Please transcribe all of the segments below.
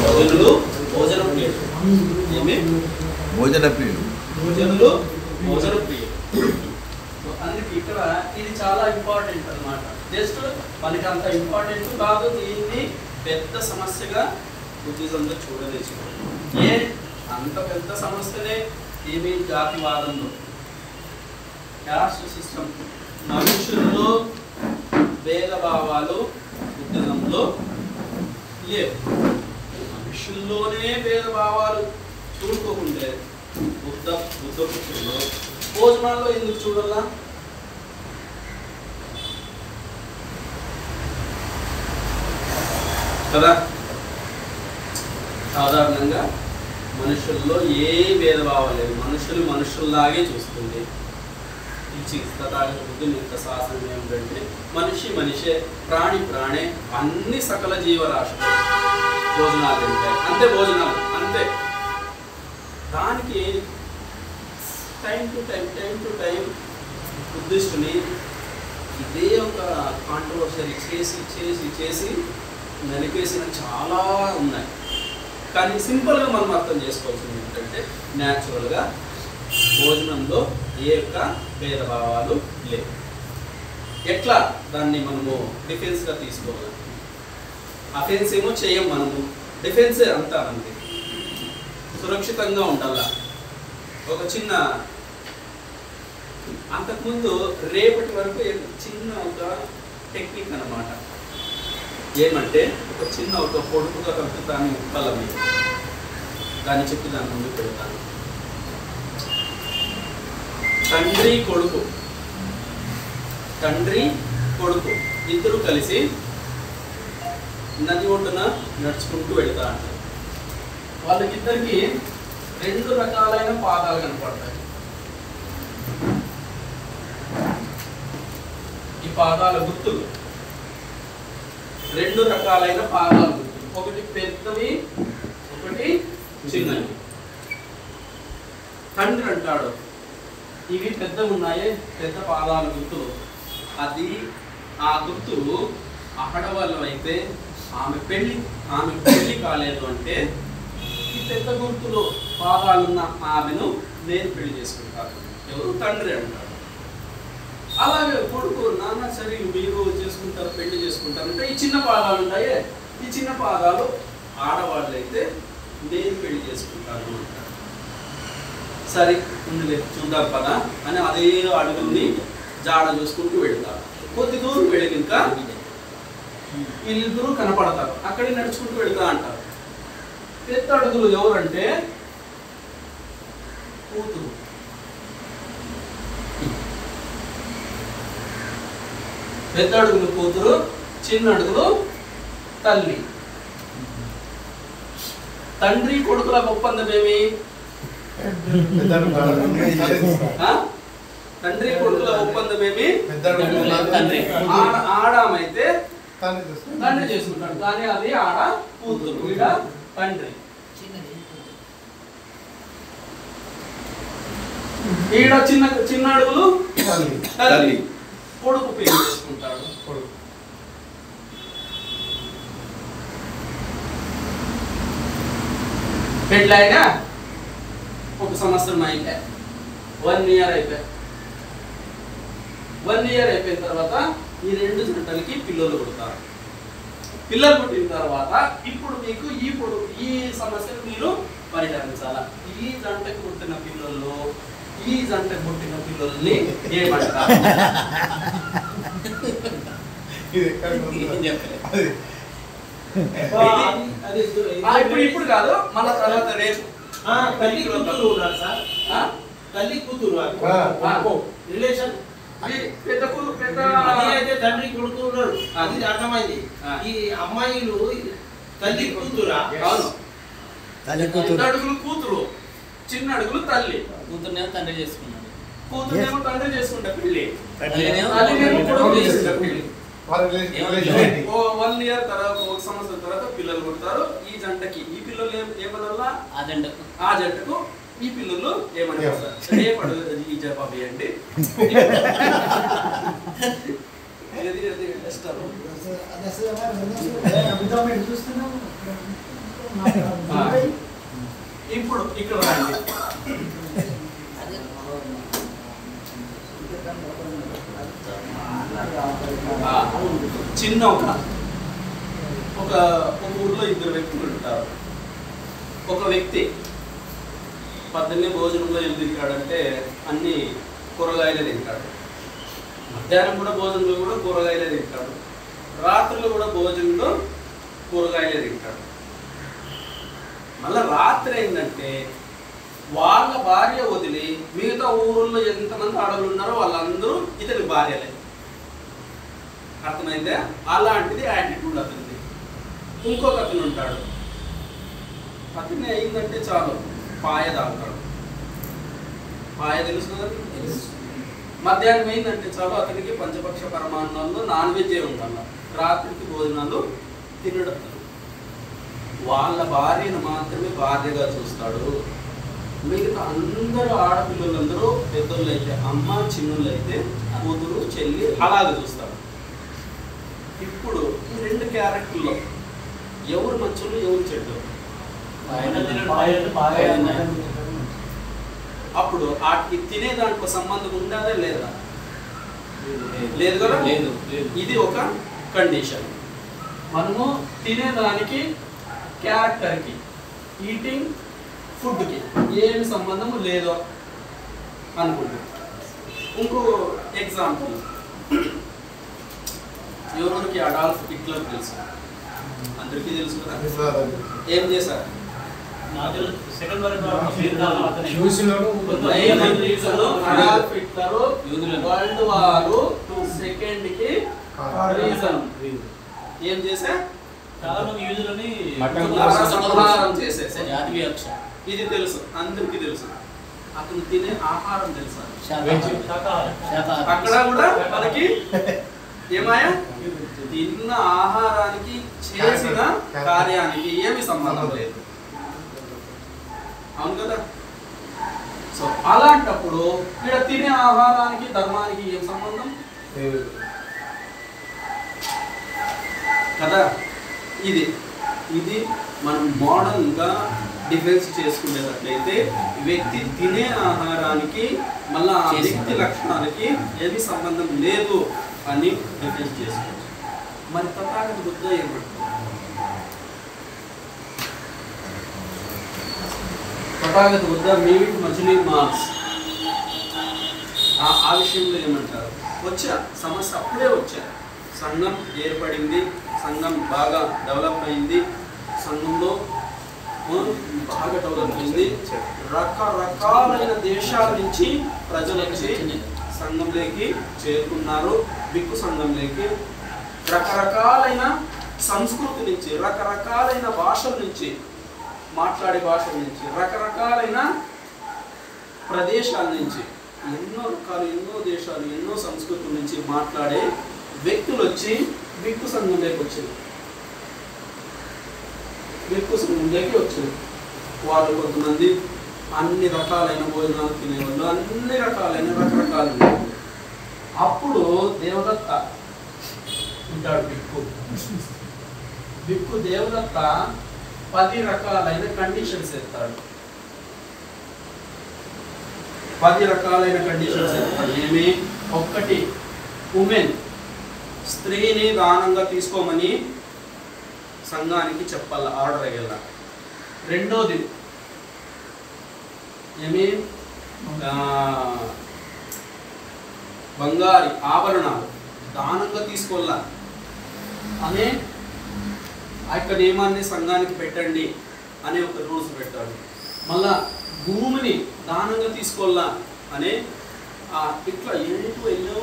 భోజనులు భోజన ప్రియులు. ఏమి భోజన ప్రియులు, భోజనులు భోజన ప్రియులు. అందుకే ఇక్కడ ఇది చాలా ఇంపార్టెంట్ అన్నమాట. జస్ట్ మనకి అంత ఇంపార్టెంట్ కాదు, దీన్ని పెద్ద సమస్యగా బుద్ధిజంలో చూడలేదు. ఏ అంత పెద్ద సమస్యనే ఏమి జాతివాదంలో, క్యాస్ట్ సిస్టమ్, మనుషుల్లో భేదభావాలు బుద్ధిజంలో లేవు. మనుషుల్లోనే భేదభావాలు చూడుకోకుంటే బుద్ధ పుత్రుల్లో భోజనాల్లో ఎందుకు చూడాలా? కదా సాధారణంగా మనుషుల్లో ఏ భేదభావం లేదు, మనుషులు మనుషుల్లాగే చూస్తుంది. తథాగత యొక్క శాసనం ఏమిటంటే మనిషి మనిషే, ప్రాణి ప్రాణే, అన్ని సకల జీవరాశులు భోజనాలు తింటాయి. అంతే, భోజనాలు అంతే. దానికి టైం టు టైం బుద్ధిస్టుని ఇదే ఒక కాంట్రవర్సరీ చేసి చేసి చేసి నలిపేసిన చాలా ఉన్నాయి. కానీ సింపుల్గా మనం అర్థం చేసుకోవాల్సింది ఏంటంటే న్యాచురల్గా భోజనంలో ఏ యొక్క భేదభావాలు లేవు. ఎట్లా దాన్ని మనము డిఫెన్స్గా తీసుకోవాలి? అఫెన్స్ ఏమో చేయం మనము, డిఫెన్సే అంతా మనకి సురక్షితంగా ఉండాలా. ఒక చిన్న అంతకుముందు రేపటి వరకు చిన్న ఒక టెక్నిక్ అన్నమాట. ఏమంటే ఒక చిన్న ఒక పొడుపుగా కలుపుతాను బలం, దాన్ని చెప్పి దాని ముందు పెడతాను. తండ్రి కొడుకు ఇద్దరు కలిసి నది ఒడ్డున నడుచుకుంటూ వెళ్తా అంటారు. వాళ్ళకిద్దరికి 2 రకాలైన పాదాలు కనపడతాయి. ఈ పాదాల గుర్తులు 2 రకాలైన పాదాల గుర్తులు, ఒకటి పెద్దవి, ఒకటి చిన్నవి. తండ్రి అంటాడు, ఇవి పెద్దవి ఉన్నాయే, పెద్ద పాదాల గుర్తులు. అది ఆ గుర్తులు ఆడవాళ్ళు అయితే ఆమె పెళ్లి కాలేదు అంటే ఈ పెద్ద గుర్తులు పాదాలున్న ఆమెను నేను పెళ్లి చేసుకుంటాను. ఎవరు? తండ్రి అంటాడు. అలాగే కొడుకు, నాన్న సరే మీరు చేసుకుంటారు, పెళ్లి చేసుకుంటారంటే ఈ చిన్న పాదాలు ఉంటాయే, ఈ చిన్న పాదాలు ఆడవాళ్ళు అయితే నేను పెళ్లి చేసుకుంటాను అంటారు. సరే ఉందిలే చూద్దాం పదా అని అదే అడుగుల్ని జాడ చూసుకుంటూ వెళ్తారు. కొద్ది దూరం వెళ్ళినాక వీళ్ళిద్దరూ కనపడతారు, అక్కడే నడుచుకుంటూ వెళ్తా అంటారు. పెద్ద అడుగులు ఎవరంటే కూతురు. పెద్ద అడుగులు కూతురు, చిన్న అడుగులు తల్లి. తండ్రి కొడుకుల ఒప్పందం ఏమి? తండ్రి కొడుకుల ఒప్పందం ఏమి? ఆడమైతే తండ్రి చేసుకుంటాడు, కానీ అది ఆడ కూతురు, ఈడ తండ్రి. ఈడ చిన్న అడుగులు తల్లి, కొడుకు పెళ్లి చేసుకుంటాడు. పెళ్ళైనా 1 సంవత్సరం అయిపోయా, 1 ఇయర్ అయిపోయా. 1 ఇయర్ అయిపోయిన తర్వాత ఈ 2 జంటలకి పిల్లలు పుడతారు. పిల్లలు పుట్టిన తర్వాత ఇప్పుడు మీకు ఈ సమస్యను మీరు పరిహరించాలా. ఈ జంటకు పుట్టిన పిల్లల్లో ఈ జంటకు పుట్టిన పిల్లల్ని ఏమంటారు? ఇప్పుడు కాదు, మన తర్వాత రేపు. తల్లి కూతురు ఉన్నారు సార్, తల్లి కూతురు రిలేషన్. అయితే తండ్రి కొడుకు ఉన్నాడు, అది అర్థమైంది. ఈ అమ్మాయిలు తల్లి కూతురా? అవును, అడుగులు కూతురు, చిన్న అడుగులు తల్లి. కూతురునేమో తండ్రి చేసుకున్నాడు, కూతురునేమో తండ్రి చేసుకుంటా పెళ్లి. 1 ఇయర్ తర్వాత 1 సంవత్సరం తర్వాత పిల్లలు పుడతారు. ఈ జంటకి ఈ పిల్లలు ఏమన్నా ఆ జంటకు ఈ పిల్లలు ఏమని ఈ జవాబు ఇవ్వండి. ఇప్పుడు ఇక్కడ రండి. చిన్న ఒక ఊర్లో ఇద్దరు వ్యక్తులు ఉంటారు. ఒక వ్యక్తి పొద్దున్నే భోజనంలో ఏం తింటాడంటే అన్ని కూరగాయలే తింటాడు. మధ్యాహ్నం కూడా భోజనంలో కూడా కూరగాయలే తింటాడు. రాత్రిలో కూడా భోజనంలో కూరగాయలే తింటాడు. మళ్ళీ రాత్రి ఏంటంటే వాళ్ళ భార్య వదిలి మిగతా ఊళ్ళో ఎంతమంది ఆడవాళ్ళు ఉన్నారో వాళ్ళందరూ ఇతని భార్యలే. అర్థమైందే? అలాంటిది యాటిట్యూడ్ అతనిది. ఇంకొక అతను ఉంటాడు. అతన్ని అయిందంటే చాలు పాయ తాగుతాడు. పాయ తెలుసు కదా? మధ్యాహ్నం అయిందంటే చాలు అతనికి పంచపక్ష పరమాన్నాల్లో నాన్ వెజ్ ఉండాలి. రాత్రికి భోజనాలు తినడం. వాళ్ళ భార్యను మాత్రమే భార్యగా చూస్తాడు. మిగతా అందరూ ఆడపిల్లలందరూ పెద్దోళ్ళు అయితే అమ్మ, చిన్నోళ్ళు అయితే కూతురు, చెల్లి అలాగే చూస్తాడు. ఇప్పుడు ఈ రెండు క్యారెక్టర్లో ఎవరు మంచోళ్ళు ఎవరు చెడ్డోళ్ళు? అప్పుడు వాటికి తినే దాంట్లో సంబంధం ఉండదా లేదా? లేదు కదా? ఇది ఒక కండిషన్. మనము తినేదానికి క్యారెక్టర్కి ఈటింగ్ ఫుడ్కి ఏమి సంబంధము లేదో అనుకుంటాం. ఇంకో ఎగ్జాంపుల్, ఎవరికి అడాల్ఫ్ హిట్లర్ తెలుసు, అందరికీ తెలుసు కదా. ఏం చేశారు? వరల్డ్ వార్ సెకండ్ కి రీజన్ ఏం చేశా? చాలా మంది యూదులని సంహారం చేసేసా. జాతీయ ఇది తెలుసు, అందరికీ తెలుసు. అతను తినే ఆహారం తెలుసా? అక్కడ కూడా మనకి ఏమాయా తిన్న ఆహారానికి చేసిన కార్యానికి ఏమి సంబంధం లేదు. అవును కదా? సో అలాంటప్పుడు ఇక్కడ తినే ఆహారానికి ధర్మానికి ఏం సంబంధం కదా? ఇది మనం మోడల్గా డిఫెన్స్ చేసుకునేటట్లయితే వ్యక్తి తినే ఆహారానికి మళ్ళా ఆ వ్యక్తి లక్షణాలకి ఏమి సంబంధం లేదు అని డిఫెన్స్ చేసుకోవచ్చు. మరి తథాగత బుద్ధ ఏమంటారు? తథాగత బుద్ధ మీట్ మచిలీ మాస్ ఆ విషయంలో ఏమంటారు? వచ్చా సమస్య అప్పుడే వచ్చా. సంఘం ఏర్పడింది, సంఘం బాగా డెవలప్ అయింది, సంఘంలో బాగా డెవలప్ అయింది. రకరకాలైన దేశాల నుంచి ప్రజలు వచ్చి సంఘంలోకి చేరుకున్నారు. బిక్కు సంఘంలోకి రకరకాలైన సంస్కృతి నుంచి, రకరకాలైన భాషల నుంచి, మాట్లాడే భాషల నుంచి, రకరకాలైన ప్రదేశాల నుంచి, ఎన్నో రకాలు, ఎన్నో దేశాలు, ఎన్నో సంస్కృతుల నుంచి మాట్లాడే వ్యక్తులు వచ్చి బిక్కు సంఘంలోకి వచ్చారు. బిక్కు సంఘంలోకి వచ్చారు. వాళ్ళు కొంతమంది అన్ని రకాలైన భోజనాలు తినేవాళ్ళు, అన్ని రకాలైన రకరకాలు. అప్పుడు దేవదత్త ఉంటాడు. బిక్కు దేవదత్త 10 రకాలైన కండిషన్స్ ఎత్తాడు. 10 రకాలైన కండిషన్స్ ఎత్తాడు. ఏమి? ఒక్కటి, ఉమెన్ స్త్రీని దానంగా తీసుకోమని సంఘానికి చెప్పాల, ఆర్డర్ అయ్యేలా. రెండోది ఏమి? బంగారు ఆభరణాలు దానంగా తీసుకోవాలా అనే ఆ యొక్క నియమాన్ని సంఘానికి పెట్టండి అనే ఒక రూల్స్ పెట్టాడు. మళ్ళా భూమిని దానంగా తీసుకోవాలా అనే ఇట్లా ఎన్నో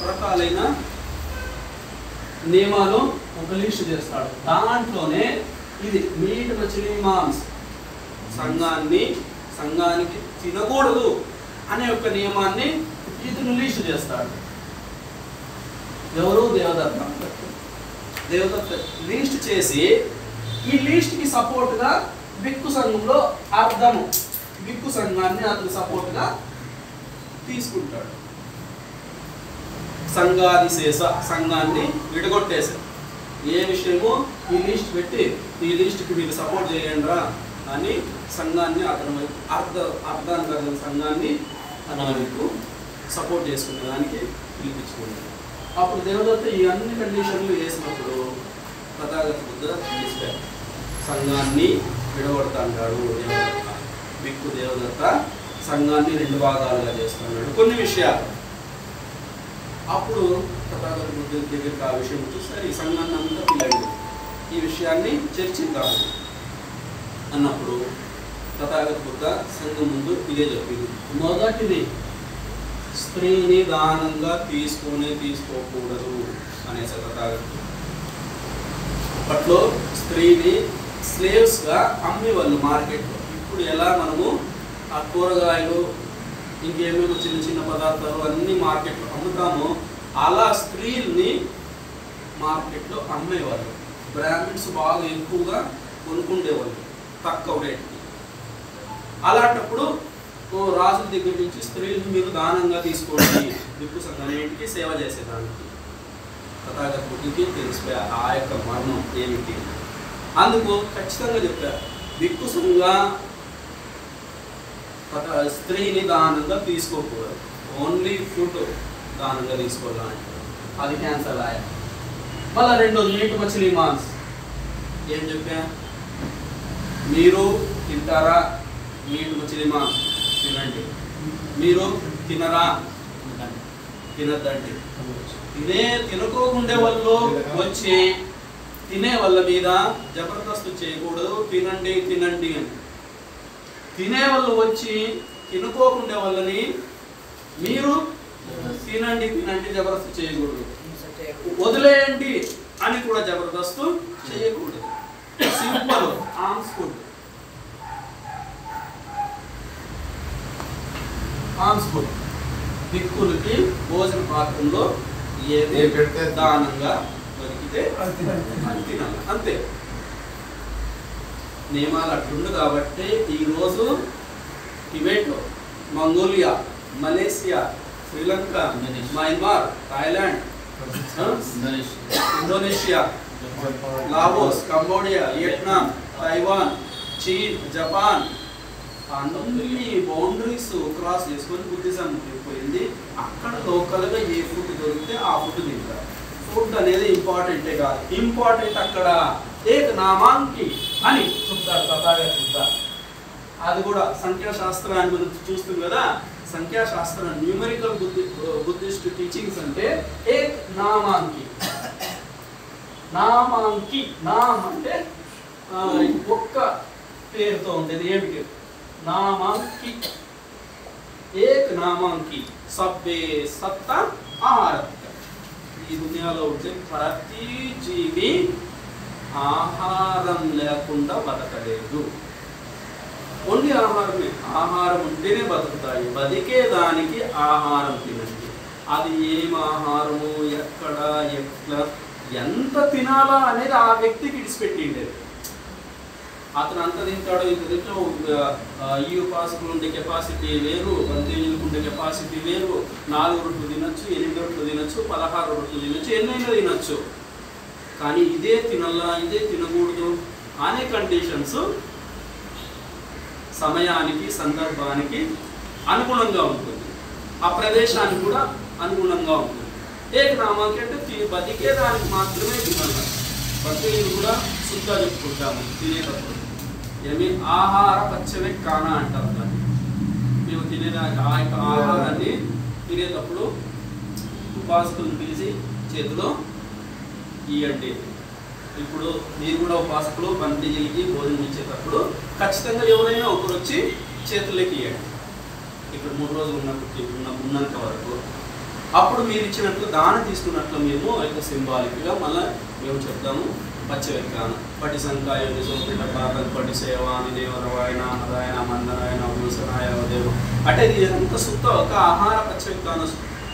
రకాలైన నియమాలు ఒక లిస్ట్ చేస్తాడు. దాంట్లోనే ఇది మీట్ మచిలీ మాంస్, సంఘానికి తినకూడదు అనే ఒక నియమాన్ని ఇతను లిస్ట్ చేస్తాడు. ఎవరు? దేవదత్త లిస్ట్ చేసి ఈ లిస్ట్కి సపోర్ట్గా బిక్కు సంఘంలో అర్థము, బిక్కు సంఘాన్ని అతను సపోర్ట్గా తీసుకుంటాడు. సంఘాదిశేష సంఘాన్ని విడగొట్టేశారు. ఏ విషయమో ఈ లిస్ట్ పెట్టి ఈ లిస్ట్కి మీరు సపోర్ట్ చేయండి రా అని సంఘాన్ని అతని వైపు అర్ధాంతరంగ సంఘాన్ని అతని వైపు సపోర్ట్ చేసుకునే దానికి పిలిపించుకుంది. అప్పుడు దేవదత్త ఈ అన్ని కండిషన్లు వేసినప్పుడు తథాగత బుద్ధ తెలిసిపోయారు. సంఘాన్ని విడగొడతా అంటాడు దేవదత్త. బిక్కు దేవదత్త సంఘాన్ని 2 భాగాలుగా చేస్తున్నాడు కొన్ని విషయాలు. అప్పుడు తథాగత బుద్ధ దగ్గరికి ఆ విషయం చూస్తారు, ఈ సంఘాన్ని అంతా పిల్లండి, ఈ విషయాన్ని చర్చిద్దాము అన్నప్పుడు తథాగత బుద్ధ సంఘం ముందు ఇదే చెప్పింది. మొదటిది స్త్రీని దానంగా తీసుకోకూడదు అనేసి తథాగత. అప్పట్లో స్త్రీని స్లేవ్స్గా అమ్మేవాళ్ళు మార్కెట్లో. ఇప్పుడు ఎలా మనము ఆ కూరగాయలు ఇంకేమేమో చిన్న చిన్న పదార్థాలు అన్ని మార్కెట్లో అమ్ముతామో అలా స్త్రీల్ని మార్కెట్లో అమ్మేవాళ్ళు. బ్రాహ్మిన్స్ బాగా ఎక్కువగా కొనుక్కుండేవాళ్ళు తక్కువ రేట్కి. అలాంటప్పుడు రాజుల దగ్గర నుంచి స్త్రీలను మీరు దానంగా తీసుకోండి, బిక్కు సంఘానికి సేవ చేసేదానికి. తథాగత బుద్ధికి తెలిసిపోయా ఆ యొక్క మర్మం ఏమిటి. అందుకు ఖచ్చితంగా చెప్పారు, బిక్కు సంఘ స్త్రీని దానంగా తీసుకోకూడదు, ఓన్లీ ఫుడ్ దానంగా తీసుకోవాలని. అది క్యాన్సల్ అయ్యా. మళ్ళీ రెండోది మీట్ మచిలీ మాంస్. ఏం చెప్పా, మీరు తింటారా మీట్ మచిలీ మాంస్ తినండి, మీరు తినరా తినద్దండి. తినకోకుండే వాళ్ళు వచ్చి తినే వాళ్ళ మీద జబర్దస్తు చేయకూడదు, తినండి తినండి అని. తినే వాళ్ళు వచ్చి తినుకోకుండే వాళ్ళని మీరు తినండి తినండి జబర్దస్తు చేయకూడదు, వదిలేయండి అని కూడా జబర్దస్తు చేయకూడదు. Simple alms food. Alms food దిక్కులకి భోజన పాత్రలో ఏది దానంగా దొరికితే అది తినాలి, అంతే. నియమాలు అట్లుండు కాబట్టి ఈరోజు టిబెట్లో, Mongolia, Malaysia, Sri Lanka, Myanmar, Thailand, Indonesia, Laos, Cambodia, Vietnam, Taiwan, చీన్, జపాన్ అన్ని బౌండరీస్ క్రాస్ చేసుకొని బుద్ధిజం పోయింది. అక్కడ లోకల్గా ఏ ఫుడ్ దొరికితే ఆ ఫుడ్ తింటారు. ఫుడ్ అనేది ఇంపార్టెంటే కాదు, ఇంపార్టెంట్ అక్కడ ఏక నామాంకి అని చెప్తారు తథాగత బుద్ధ. అది కూడా సంఖ్యాశాస్త్రాన్ని మనం చూస్తుంది కదా. సంఖ్యాశాస్త్రం న్యూమరికల్ బుద్ధిస్ట్ టీచింగ్స్ అంటే ఏక్ నామాంకి. నామాంకి నామ్ అంటే ఒక్క పేరుతో ఉండేది. ఏమిటి నామాంకి? ఏక్ నామాంకి సబ్బే సత్త ఆహారం. ఈ దునియాలో ఉండే ప్రతి జీవి ఆహారం లేకుండా బతకలేదు. ఓన్లీ ఆహారమే. ఆహారం ఉంటేనే బతుకుతాయి. బతికే దానికి ఆహారం తినండి. అది ఏం ఆహారము, ఎక్కడ, ఎట్లా, ఎంత తినాలా అనేది ఆ వ్యక్తికి ఇడిచిపెట్టిండేది. అతను అంత తింటాడు ఇంత తింటాడు. ఈ ఉపాసకులు ఉండే కెపాసిటీ వేరు, బంధువులకు ఉండే కెపాసిటీ వేరు. 4 రొట్టెలు తినొచ్చు, 8 రొట్టెలు తినొచ్చు, 16 రొట్టెలు తినొచ్చు, ఎన్నైనా తినొచ్చు. కానీ ఇదే తినల్లా, ఇదే తినకూడదు అనే కండిషన్స్ సమయానికి, సందర్భానికి అనుగుణంగా ఉంటుంది. ఆ ప్రదేశానికి కూడా అనుగుణంగా ఉంటుంది. ఏకనామాకి అంటే బతికేదానికి మాత్రమే తినాలి. బతికేది కూడా శుద్ధ చెప్పుకుంటాము తినేటప్పుడు. ఏమి ఆహార పచ్చవే కానా అంటారు దాన్ని. మేము తినేదానికి ఆ యొక్క ఆహారాన్ని తినేటప్పుడు ఉపాసకులను పిలిచి చేతిలో ఇవ్వండి. ఇప్పుడు మీరు కూడా ఉపాసకులు పండితులకి భోజనం ఇచ్చేటప్పుడు ఖచ్చితంగా ఎవరైనా ఒకరు వచ్చి చేతుల్లోకి ఇవ్వండి. ఇక్కడ 3 రోజులు ఉన్నంత వరకు. అప్పుడు మీరు ఇచ్చినట్లు దానం తీసుకున్నట్లు మేము యొక్క సింబాలిక్గా మళ్ళీ మేము చెప్తాము. పచ్చవెక్కాను పటి సంకాయ నిజోపిట పాకం పటి సేవాని దేవరవాయన అన్నదాయన మందరాయన భూసరాయ దేవు అంటే ఇది ఎంత శుద్ధ ఒక ఆహార పచ్చవెక్కాను.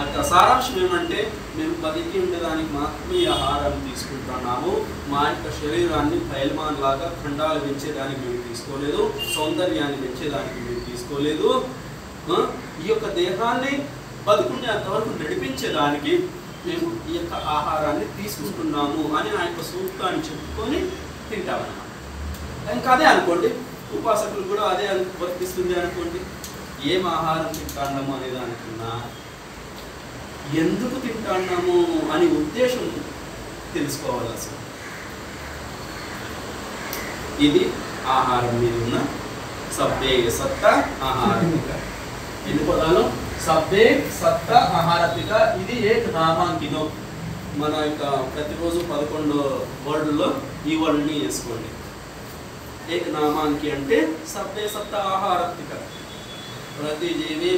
అక్కడ సారాంశం ఏమంటే మేము బతికి ఉండేదానికి మాత్రమే ఈ ఆహారాన్ని తీసుకుంటున్నాము. మా యొక్క శరీరాన్ని పైల్మాన్ లాగా ఖండాలు పెంచేదానికి మేము తీసుకోలేదు, సౌందర్యాన్ని పెంచేదానికి మేము తీసుకోలేదు. ఈ యొక్క దేహాన్ని బతుకుంటే అంతవరకు నడిపించేదానికి మేము ఈ యొక్క ఆహారాన్ని తీసుకుంటున్నాము అని ఆ యొక్క సూక్తాన్ని చెప్పుకొని తింటామన్నమాట. ఇంకా అదే అనుకోండి, ఉపాసకులు కూడా అదే వర్తిస్తుంది అనుకోండి. ఏం ఆహారం తింటాన్నాము అనే దానికన్నా ఎందుకు తింటాన్నాము అని ఉద్దేశం తెలుసుకోవాలి అసలు. ఇది ఆహారం మీద ఉన్న సబ్బే సత్త ఆహారతిక. ఎన్ని పదాలు? సబ్బే సత్త ఆహారతిక. ఇది ఏక నామాంకినో. మన యొక్క ప్రతిరోజు 11 వర్డుల్లో ఈ వర్డ్ని వేసుకోండి. ఏక నామాంకి అంటే సబ్బే సత్త ఆహారతిక. ప్రతి జీవి